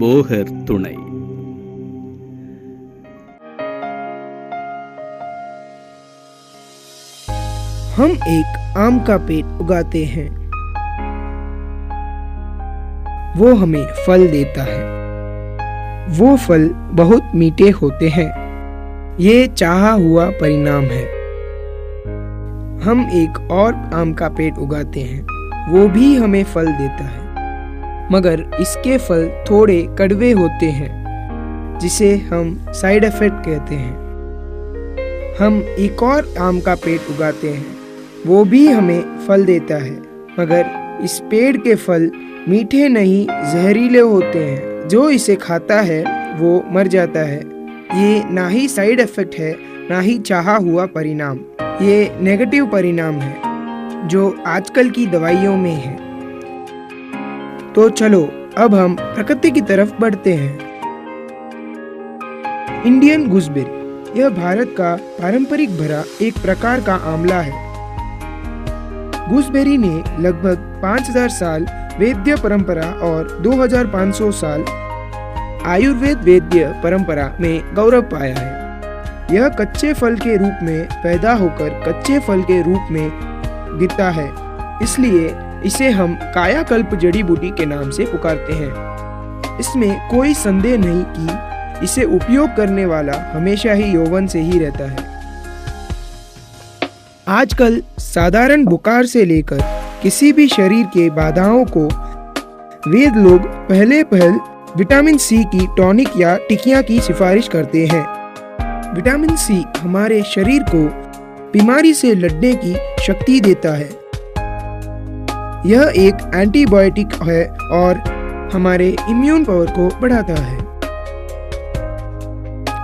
போகர் துணை. हम एक आम का पेड़ उगाते हैं, वो हमें फल देता है। वो फल बहुत मीठे होते हैं, ये चाहा हुआ परिणाम है। हम एक और आम का पेड़ उगाते हैं, वो भी हमें फल देता है, मगर इसके फल थोड़े कड़वे होते हैं, जिसे हम साइड इफेक्ट कहते हैं। हम एक और आम का पेड़ उगाते हैं, वो भी हमें फल देता है, मगर इस पेड़ के फल मीठे नहीं जहरीले होते हैं। जो इसे खाता है वो मर जाता है। ये ना ही साइड इफेक्ट है, ना ही चाहा हुआ परिणाम। ये नेगेटिव परिणाम है जो आजकल की दवाइयों में है। तो चलो अब हम प्रकृति की तरफ बढ़ते हैं। इंडियन गूसबेरी, यह भारत का पारंपरिक भरा एक प्रकार का आंवला है। गूसबेरी ने लगभग 5000 साल वैद्य परंपरा और 2500 साल आयुर्वेद वैद्य परंपरा में गौरव पाया है। यह कच्चे फल के रूप में पैदा होकर कच्चे फल के रूप में गिरता है, इसलिए इसे हम कायाकल्प जड़ी बूटी के नाम से पुकारते हैं। इसमें कोई संदेह नहीं कि इसे उपयोग करने वाला हमेशा ही यौवन से ही रहता है। आजकल साधारण बुखार से लेकर किसी भी शरीर के बाधाओं को वैद्य लोग पहले विटामिन सी की टॉनिक या टिकिया की सिफारिश करते हैं। विटामिन सी हमारे शरीर को बीमारी से लड़ने की शक्ति देता है। यह एक एंटीबायोटिक है और हमारे इम्यून पावर को बढ़ाता है।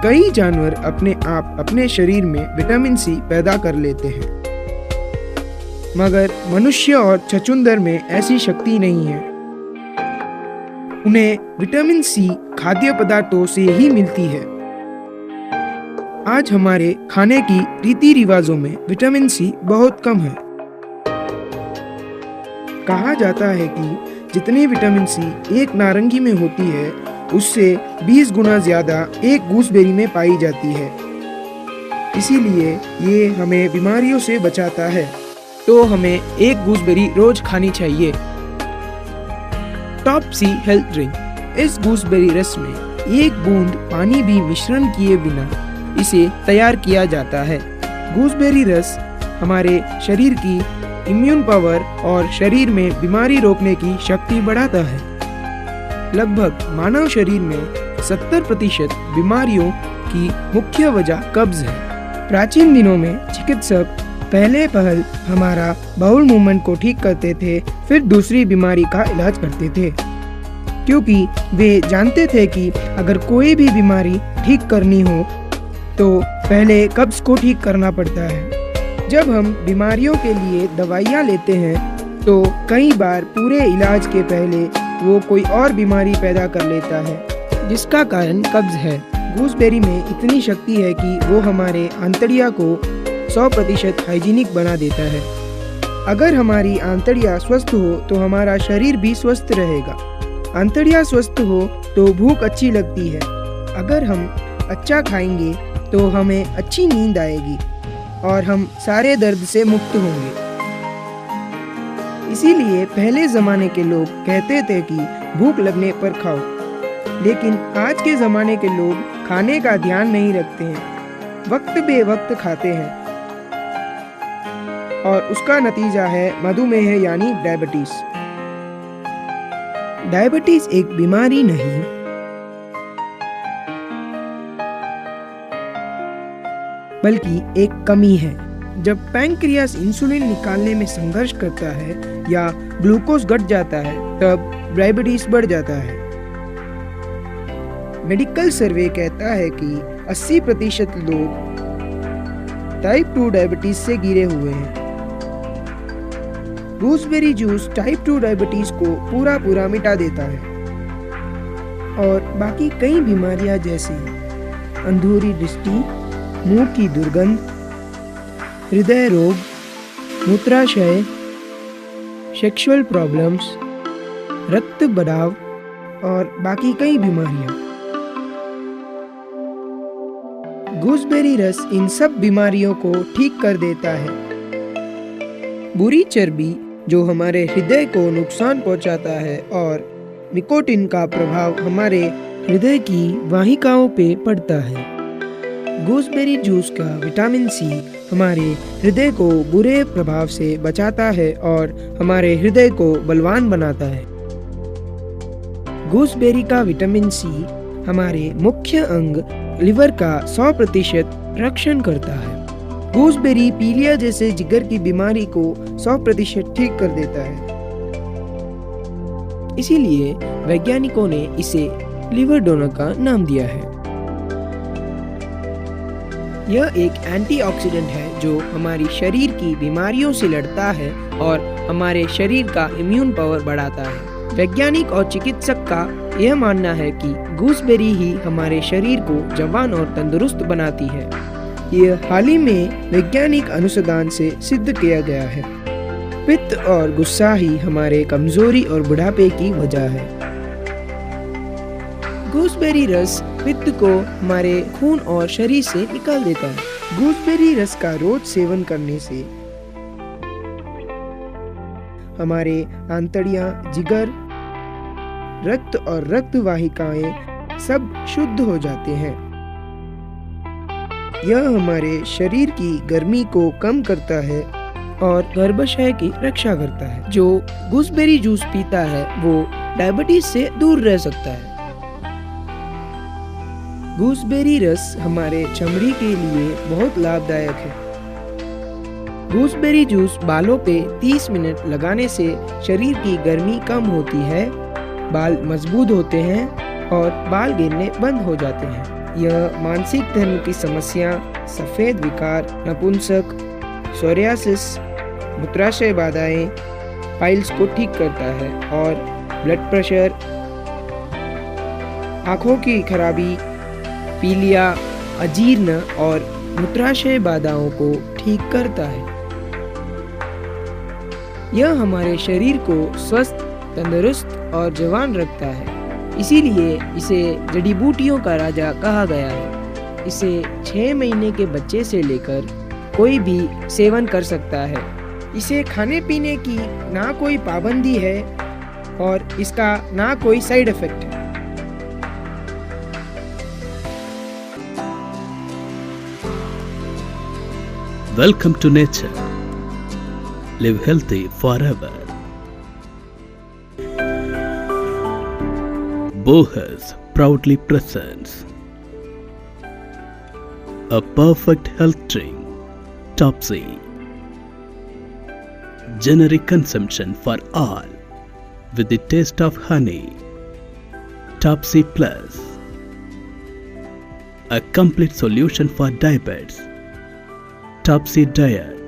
कई जानवर अपने आप अपने शरीर में विटामिन सी पैदा कर लेते हैं, मगर मनुष्य और छछूंदर में ऐसी शक्ति नहीं है। उन्हें विटामिन सी खाद्य पदार्थों से ही मिलती है। आज हमारे खाने की रीति रिवाजों में विटामिन सी बहुत कम है। कहा जाता है कि जितनी विटामिन सी एक नारंगी में होती है, उससे 20 गुना ज्यादा एक गूसबेरी में पाई जाती है। इसीलिए ये हमें बीमारियों से बचाता है। तो हमें एक गूसबेरी रोज खानी चाहिए। टॉप सी हेल्थ ड्रिंक। इस गूसबेरी रस में एक बूंद पानी भी मिश्रण किए बिना इसे तैयार किया जाता है। गूसबेरी रस हमारे शरीर की इम्यून पावर और शरीर में बीमारी रोकने की शक्ति बढ़ाता है। लगभग मानव शरीर में 70% बीमारियों की मुख्य वजह कब्ज है। प्राचीन दिनों में चिकित्सक पहले हमारा बाउल मूवमेंट को ठीक करते थे, फिर दूसरी बीमारी का इलाज करते थे, क्योंकि वे जानते थे कि अगर कोई भी बीमारी ठीक करनी हो तो पहले कब्ज को ठीक करना पड़ता है। जब हम बीमारियों के लिए दवाइयाँ लेते हैं तो कई बार पूरे इलाज के पहले वो कोई और बीमारी पैदा कर लेता है, जिसका कारण कब्ज है। गूसबेरी में इतनी शक्ति है कि वो हमारे आंतड़िया को 100% हाइजीनिक बना देता है। अगर हमारी आंतड़ियाँ स्वस्थ हो तो हमारा शरीर भी स्वस्थ रहेगा। आंतड़ियाँ स्वस्थ हो तो भूख अच्छी लगती है। अगर हम अच्छा खाएंगे तो हमें अच्छी नींद आएगी और हम सारे दर्द से मुक्त होंगे। इसीलिए पहले जमाने के लोग कहते थे कि भूख लगने पर खाओ, लेकिन आज के जमाने के लोग खाने का ध्यान नहीं रखते हैं, वक्त बे वक्त खाते हैं, और उसका नतीजा है मधुमेह यानी डायबिटीज। डायबिटीज एक बीमारी नहीं, बल्कि एक कमी है। जब पैंक्रियास इंसुलिन निकालने में संघर्ष करता है या ग्लूकोज घट जाता है, तब डायबिटीज बढ़ जाता है। मेडिकल सर्वे कहता है कि 80% लोग टाइप 2 डायबिटीज से घिरे हुए हैं। गूसबेरी जूस टाइप 2 डायबिटीज को पूरा मिटा देता है और बाकी कई बीमारियां जैसे अंधूरी दृष्टि, मुंह की दुर्गंध, हृदय रोग, मूत्राशय, सेक्सुअल प्रॉब्लम्स, रक्त बढ़ाव, और बाकी कई बीमारियां। गूसबेरी रस इन सब बीमारियों को ठीक कर देता है। बुरी चर्बी जो हमारे हृदय को नुकसान पहुंचाता है और निकोटिन का प्रभाव हमारे हृदय की वाहिकाओं पे पड़ता है। गूसबेरी जूस का विटामिन सी हमारे हृदय को बुरे प्रभाव से बचाता है और हमारे हृदय को बलवान बनाता है। गूसबेरी का विटामिन सी हमारे मुख्य अंग लिवर का 100% रक्षण करता है। गूसबेरी पीलिया जैसे जिगर की बीमारी को 100% ठीक कर देता है। इसीलिए वैज्ञानिकों ने इसे लिवर डोनर का नाम दिया है। यह एक एंटीऑक्सीडेंट है जो हमारी शरीर की बीमारियों से लड़ता है और हमारे शरीर का इम्यून पावर बढ़ाता है। वैज्ञानिक और चिकित्सक का यह मानना है कि गूसबेरी ही हमारे शरीर को जवान और तंदुरुस्त बनाती है। यह हाल ही में वैज्ञानिक अनुसंधान से सिद्ध किया गया है। पित्त और गुस्सा ही हमारे कमजोरी और बुढ़ापे की वजह है। गूसबेरी रस पित्त को हमारे खून और शरीर से निकाल देता है। गूसबेरी रस का रोज सेवन करने से हमारे आंतड़ियां, जिगर, रक्त और रक्त वाहिकाएं सब शुद्ध हो जाते हैं। यह हमारे शरीर की गर्मी को कम करता है और गर्भाशय की रक्षा करता है। जो गूसबेरी जूस पीता है वो डायबिटीज से दूर रह सकता है। गूसबेरी रस हमारे चमड़ी के लिए बहुत लाभदायक है। गूसबेरी जूस बालों पे 30 मिनट लगाने से शरीर की गर्मी कम होती है, बाल मजबूत होते हैं और बाल गिरने बंद हो जाते हैं। यह मानसिक धर्म की समस्या, सफेद विकार, नपुंसक, सोरियासिस, मूत्राशय बाधाएं, पाइल्स को ठीक करता है और ब्लड प्रेशर, आंखों की खराबी, पीलिया, अजीर्ण और मूत्राशय बाधाओं को ठीक करता है। यह हमारे शरीर को स्वस्थ, तंदुरुस्त और जवान रखता है। इसीलिए इसे जड़ी बूटियों का राजा कहा गया है। इसे 6 महीने के बच्चे से लेकर कोई भी सेवन कर सकता है। इसे खाने पीने की ना कोई पाबंदी है और इसका ना कोई साइड इफेक्ट है। Welcome to nature. Live healthy forever. Bohas proudly presents a perfect health drink, Topsy. Generic consumption for all with the taste of honey. Topsy Plus, a complete solution for diabetes. Topsy Diet,